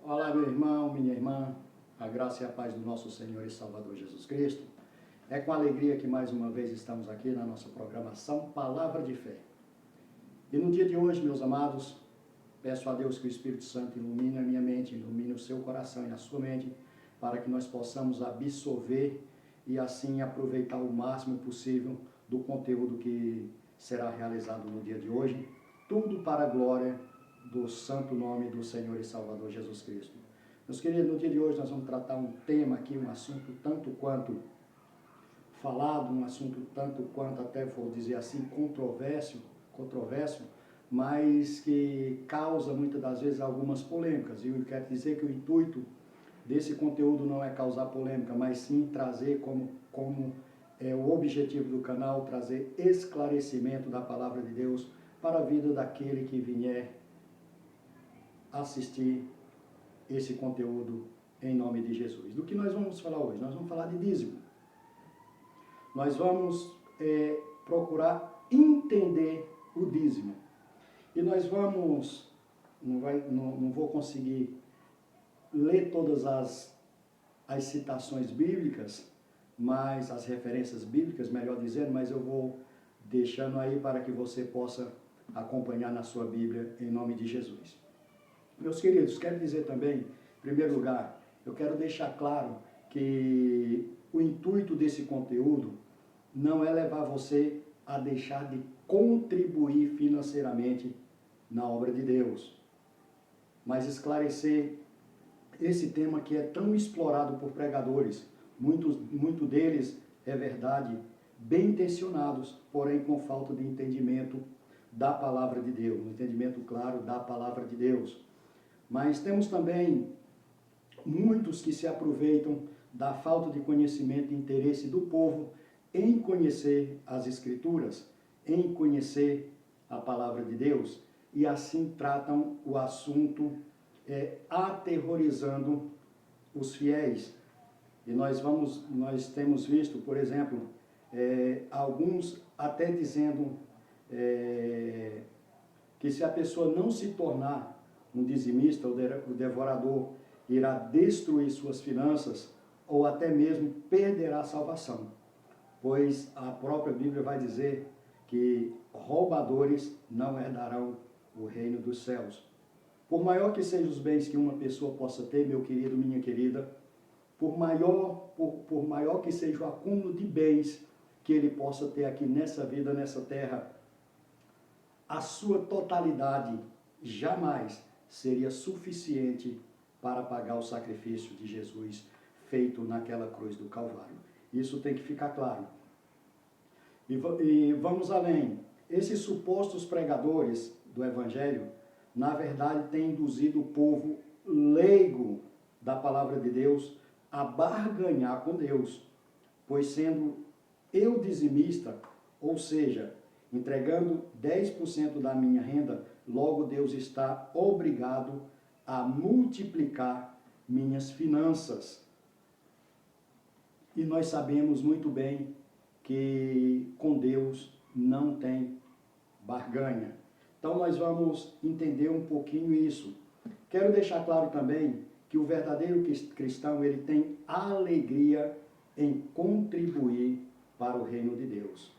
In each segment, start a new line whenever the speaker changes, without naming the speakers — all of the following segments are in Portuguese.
Olá, meu irmão, minha irmã, a graça e a paz do nosso Senhor e Salvador Jesus Cristo. É com alegria que mais uma vez estamos aqui na nossa programação Palavra de Fé. E no dia de hoje, meus amados, peço a Deus que o Espírito Santo ilumine a minha mente, ilumine o seu coração e a sua mente, para que nós possamos absorver e assim aproveitar o máximo possível do conteúdo que será realizado no dia de hoje, tudo para a glória do santo nome do Senhor e Salvador Jesus Cristo. Meus queridos, no dia de hoje nós vamos tratar um tema aqui, um assunto tanto quanto falado, um assunto tanto quanto, até vou dizer assim, controverso, mas que causa muitas das vezes algumas polêmicas. E eu quero dizer que o intuito desse conteúdo não é causar polêmica, mas sim trazer como é o objetivo do canal, trazer esclarecimento da palavra de Deus para a vida daquele que vier assistir esse conteúdo em nome de Jesus. Do que nós vamos falar hoje? Nós vamos falar de dízimo. Nós vamos procurar entender o dízimo. E nós vamos, não vou conseguir ler todas as citações bíblicas, mas as referências bíblicas, melhor dizendo, mas eu vou deixando aí para que você possa acompanhar na sua Bíblia em nome de Jesus. Meus queridos, quero dizer também, em primeiro lugar, eu quero deixar claro que o intuito desse conteúdo não é levar você a deixar de contribuir financeiramente na obra de Deus, mas esclarecer esse tema que é tão explorado por pregadores, muito deles, é verdade, bem intencionados, porém com falta de entendimento da palavra de Deus, um entendimento claro da palavra de Deus. Mas temos também muitos que se aproveitam da falta de conhecimento e interesse do povo em conhecer as Escrituras, em conhecer a palavra de Deus, e assim tratam o assunto aterrorizando os fiéis. E nós temos visto, por exemplo, alguns até dizendo que se a pessoa não se tornar um dizimista, o devorador irá destruir suas finanças ou até mesmo perderá a salvação. Pois a própria Bíblia vai dizer que roubadores não herdarão o reino dos céus. Por maior que sejam os bens que uma pessoa possa ter, meu querido, minha querida, por maior que seja o acúmulo de bens que ele possa ter aqui nessa vida, nessa terra, a sua totalidade jamais seria suficiente para pagar o sacrifício de Jesus feito naquela cruz do Calvário. Isso tem que ficar claro. E vamos além. Esses supostos pregadores do Evangelho, na verdade, têm induzido o povo leigo da palavra de Deus a barganhar com Deus, pois sendo eu dizimista, ou seja, entregando 10% da minha renda, logo Deus está obrigado a multiplicar minhas finanças. E nós sabemos muito bem que com Deus não tem barganha. Então nós vamos entender um pouquinho isso. Quero deixar claro também que o verdadeiro cristão, ele tem alegria em contribuir para o reino de Deus.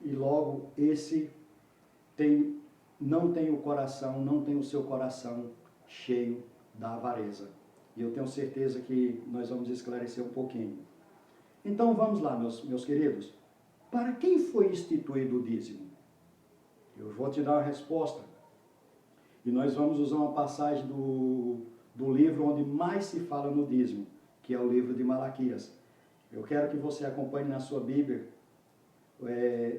E logo esse não tem o seu coração cheio da avareza. E eu tenho certeza que nós vamos esclarecer um pouquinho. Então vamos lá, meus queridos. Para quem foi instituído o dízimo? Eu vou te dar uma resposta. E nós vamos usar uma passagem do livro onde mais se fala no dízimo, que é o livro de Malaquias. Eu quero que você acompanhe na sua Bíblia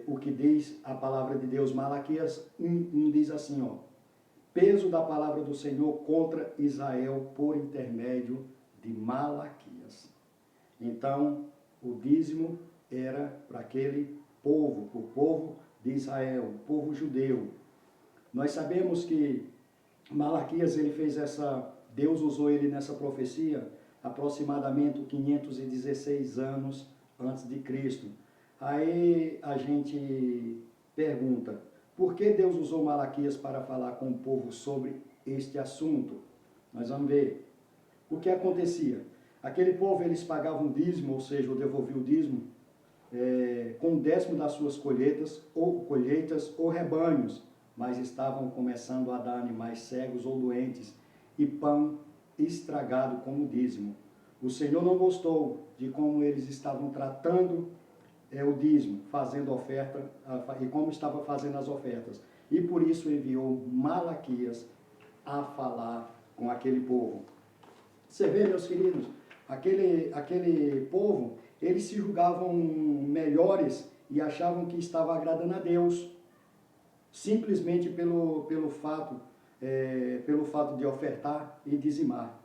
o que diz a palavra de Deus. Malaquias 1 diz assim, ó: peso da palavra do Senhor contra Israel por intermédio de Malaquias. Então, o dízimo era para aquele povo, o povo de Israel, o povo judeu. Nós sabemos que Malaquias, Deus usou ele nessa profecia aproximadamente 516 anos antes de Cristo. Aí a gente pergunta, por que Deus usou Malaquias para falar com o povo sobre este assunto? Nós vamos ver o que acontecia. Aquele povo, eles pagavam o dízimo, ou seja, ou devolviam o dízimo, com o décimo das suas colheitas ou rebanhos, mas estavam começando a dar animais cegos ou doentes e pão estragado como dízimo. O Senhor não gostou de como eles estavam tratando o dízimo, fazendo oferta, e como estava fazendo as ofertas. E por isso enviou Malaquias a falar com aquele povo. Você vê, meus queridos, aquele povo, eles se julgavam melhores e achavam que estava agradando a Deus, simplesmente pelo fato de ofertar e dizimar.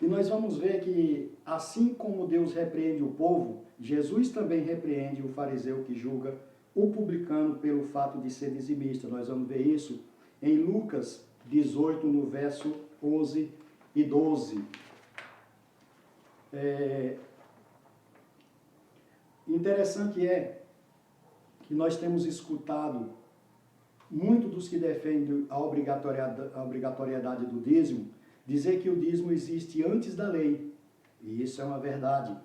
E nós vamos ver que, assim como Deus repreende o povo, Jesus também repreende o fariseu que julga o publicano pelo fato de ser dizimista. Nós vamos ver isso em Lucas 18, no verso 11 e 12. Interessante é que nós temos escutado muito dos que defendem a obrigatoriedade do dízimo dizer que o dízimo existe antes da lei, e isso é uma verdade.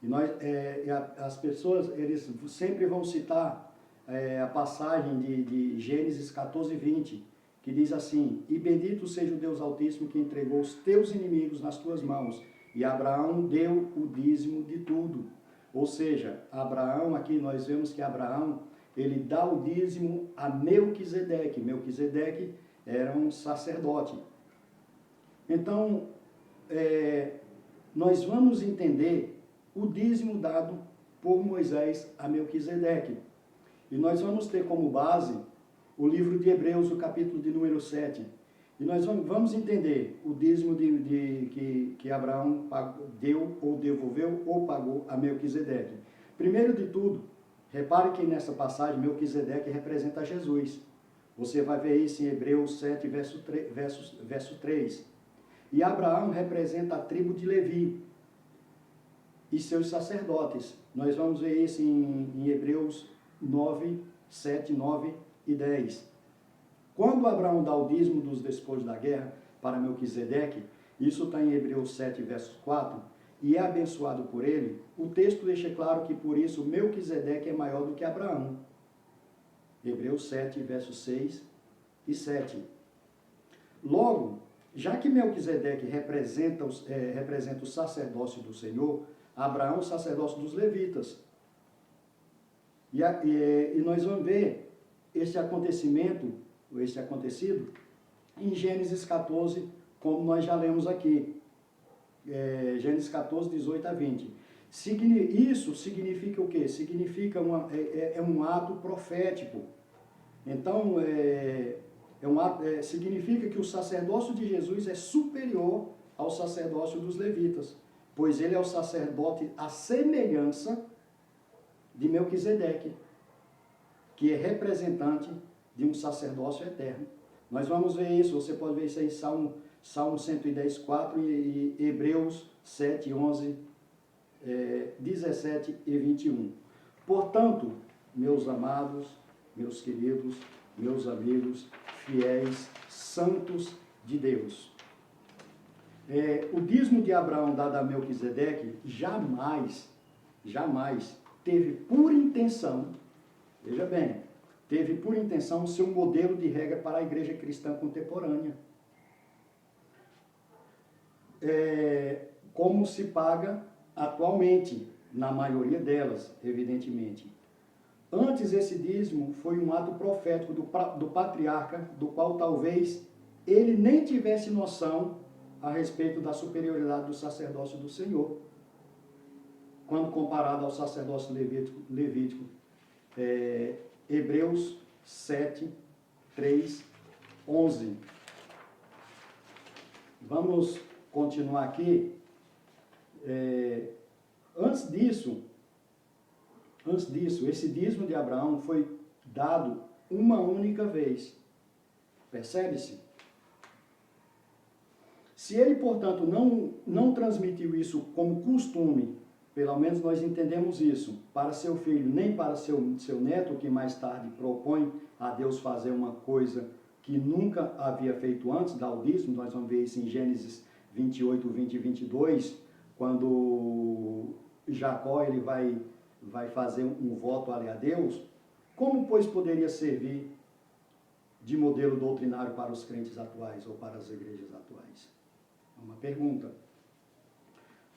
E as pessoas, eles sempre vão citar a passagem de Gênesis 14, 20, que diz assim: e bendito seja o Deus Altíssimo que entregou os teus inimigos nas tuas mãos, e Abraão deu o dízimo de tudo. Ou seja, Abraão, aqui nós vemos que Abraão, ele dá o dízimo a Melquisedeque. Melquisedeque era um sacerdote. Então, nós vamos entender o dízimo dado por Moisés a Melquisedeque. E nós vamos ter como base o livro de Hebreus, o capítulo de número 7. E nós vamos entender o dízimo que Abraão deu, ou devolveu, ou pagou a Melquisedeque. Primeiro de tudo, repare que nessa passagem Melquisedeque representa Jesus. Você vai ver isso em Hebreus 7, verso 3. E Abraão representa a tribo de Levi e seus sacerdotes. Nós vamos ver isso em Hebreus 9, 7, 9 e 10. Quando Abraão dá o dízimo dos despojos da guerra para Melquisedeque, isso está em Hebreus 7, verso 4, e é abençoado por ele, o texto deixa claro que por isso Melquisedeque é maior do que Abraão. Hebreus 7, versos 6 e 7. Logo, já que Melquisedeque representa o sacerdócio do Senhor, Abraão o sacerdócio dos levitas. E nós vamos ver esse acontecido em Gênesis 14, como nós já lemos aqui. Gênesis 14, 18 a 20. Isso significa o quê? Significa um ato profético. Então, significa que o sacerdócio de Jesus é superior ao sacerdócio dos levitas, pois ele é o sacerdote à semelhança de Melquisedeque, que é representante de um sacerdócio eterno. Nós vamos ver isso, você pode ver isso aí em Salmo 110, 4 e Hebreus 7, 11, 17 e 21. Portanto, meus amados, meus queridos, meus amigos, fiéis, santos de Deus, o dízimo de Abraão dado a Melquisedeque jamais teve por intenção, veja bem, teve por intenção ser um modelo de regra para a igreja cristã contemporânea. Como se paga atualmente, na maioria delas, evidentemente. Antes, esse dízimo foi um ato profético do patriarca, do qual talvez ele nem tivesse noção a respeito da superioridade do sacerdócio do Senhor, quando comparado ao sacerdócio levítico. Hebreus 7, 3, 11. Vamos continuar aqui. Antes disso, esse dízimo de Abraão foi dado uma única vez. Percebe-se? Se ele, portanto, não transmitiu isso como costume, pelo menos nós entendemos isso, para seu filho, nem para seu neto, que mais tarde propõe a Deus fazer uma coisa que nunca havia feito antes, dar o dízimo. Nós vamos ver isso em Gênesis 28, 20 e 22, quando Jacó ele vai fazer um voto ali a Deus. Como, pois, poderia servir de modelo doutrinário para os crentes atuais ou para as igrejas atuais? É uma pergunta.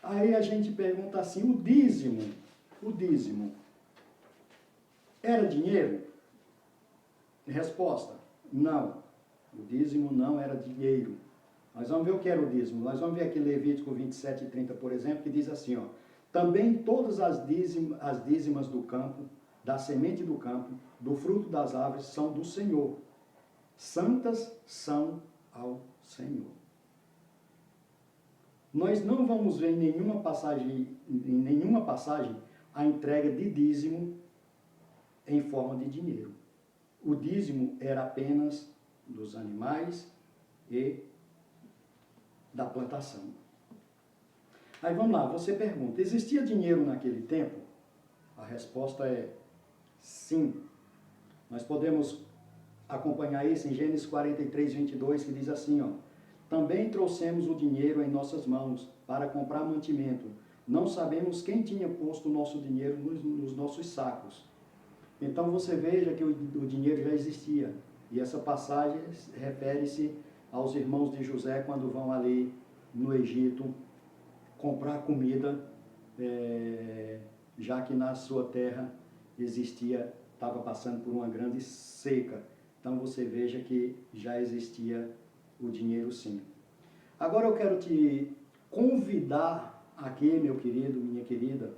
Aí a gente pergunta assim, o dízimo era dinheiro? Resposta, não. O dízimo não era dinheiro. Nós vamos ver o que era o dízimo. Nós vamos ver aqui Levítico 27 e 30, por exemplo, que diz assim, ó: também todas as dízimas do campo, da semente do campo, do fruto das árvores, são do Senhor. Santas são ao Senhor. Nós não vamos ver em nenhuma passagem a entrega de dízimo em forma de dinheiro. O dízimo era apenas dos animais e da plantação. Aí vamos lá, você pergunta, existia dinheiro naquele tempo? A resposta é sim. Nós podemos acompanhar isso em Gênesis 43, 22, que diz assim, ó: também trouxemos o dinheiro em nossas mãos para comprar mantimento. Não sabemos quem tinha posto o nosso dinheiro nos nossos sacos. Então você veja que o dinheiro já existia. E essa passagem refere-se aos irmãos de José quando vão ali no Egito comprar comida, já que na sua terra estava passando por uma grande seca. Então você veja que já existia o dinheiro sim. Agora eu quero te convidar aqui, meu querido, minha querida,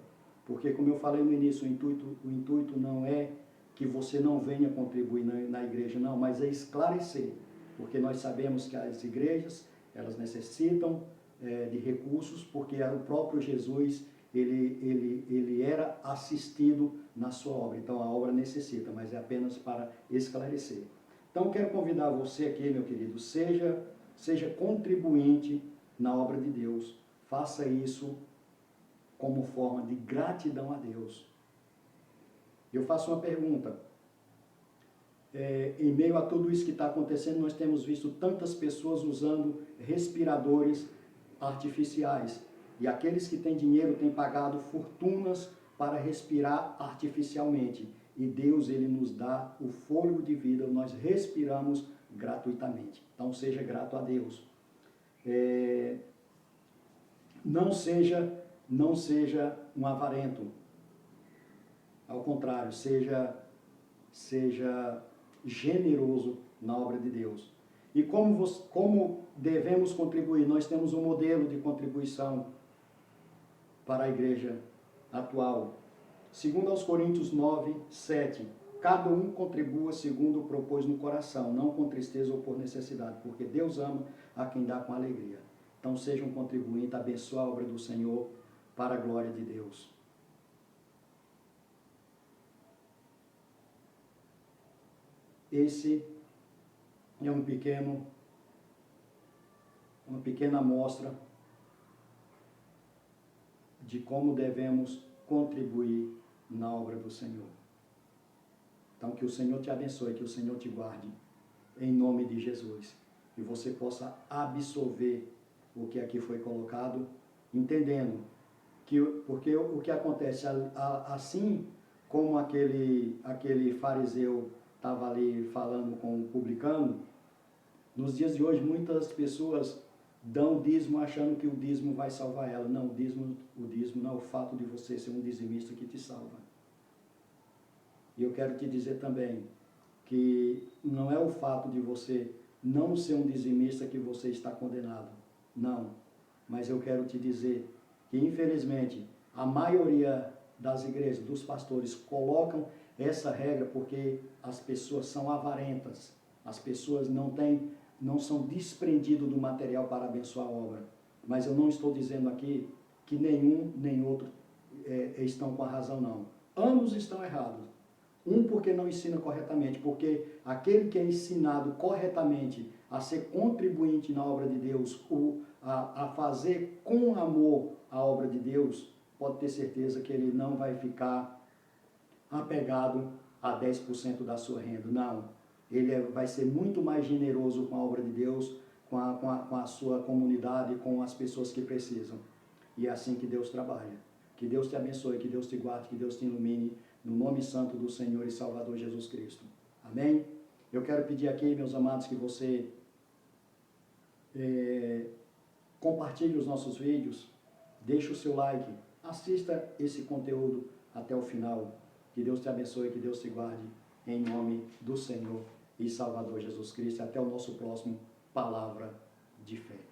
porque como eu falei no início, o intuito não é que você não venha contribuir na igreja, não, mas é esclarecer, porque nós sabemos que as igrejas, elas necessitam de recursos, porque o próprio Jesus, ele era assistido na sua obra, então a obra necessita, mas é apenas para esclarecer. Então eu quero convidar você aqui, meu querido, seja contribuinte na obra de Deus, faça isso como forma de gratidão a Deus. Eu faço uma pergunta. Em meio a tudo isso que está acontecendo, nós temos visto tantas pessoas usando respiradores artificiais. E aqueles que têm dinheiro têm pagado fortunas para respirar artificialmente. E Deus, ele nos dá o fôlego de vida, nós respiramos gratuitamente. Então seja grato a Deus. Não seja um avarento. Ao contrário, seja generoso na obra de Deus. E como devemos contribuir? Nós temos um modelo de contribuição para a igreja atual. Segundo aos Coríntios 9, 7, cada um contribua segundo propôs no coração, não com tristeza ou por necessidade, porque Deus ama a quem dá com alegria. Então seja um contribuinte, abençoe a obra do Senhor para a glória de Deus. Esse é uma pequena amostra de como devemos contribuir na obra do Senhor. Então que o Senhor te abençoe, que o Senhor te guarde, em nome de Jesus. E você possa absorver o que aqui foi colocado, entendendo que, porque o que acontece, assim como aquele fariseu estava ali falando com o publicano, nos dias de hoje muitas pessoas dão dízimo achando que o dízimo vai salvar ela. Não, o dízimo não é o fato de você ser um dizimista que te salva. E eu quero te dizer também que não é o fato de você não ser um dizimista que você está condenado. Não. Mas eu quero te dizer que, infelizmente, a maioria das igrejas, dos pastores, colocam essa regra porque as pessoas são avarentas. As pessoas não são desprendidas do material para abençoar a obra. Mas eu não estou dizendo aqui que nenhum nem outro estão com a razão, não. Ambos estão errados. Um porque não ensina corretamente, porque aquele que é ensinado corretamente a ser contribuinte na obra de Deus, a fazer com amor a obra de Deus, pode ter certeza que ele não vai ficar apegado a 10% da sua renda. Não. vai ser muito mais generoso com a obra de Deus, com a sua comunidade, com as pessoas que precisam. E é assim que Deus trabalha. Que Deus te abençoe, que Deus te guarde, que Deus te ilumine, no nome santo do Senhor e Salvador Jesus Cristo. Amém? Eu quero pedir aqui, meus amados, que você compartilhe os nossos vídeos, deixe o seu like, assista esse conteúdo até o final. Que Deus te abençoe, que Deus te guarde, em nome do Senhor e Salvador Jesus Cristo. Até o nosso próximo Palavra de Fé.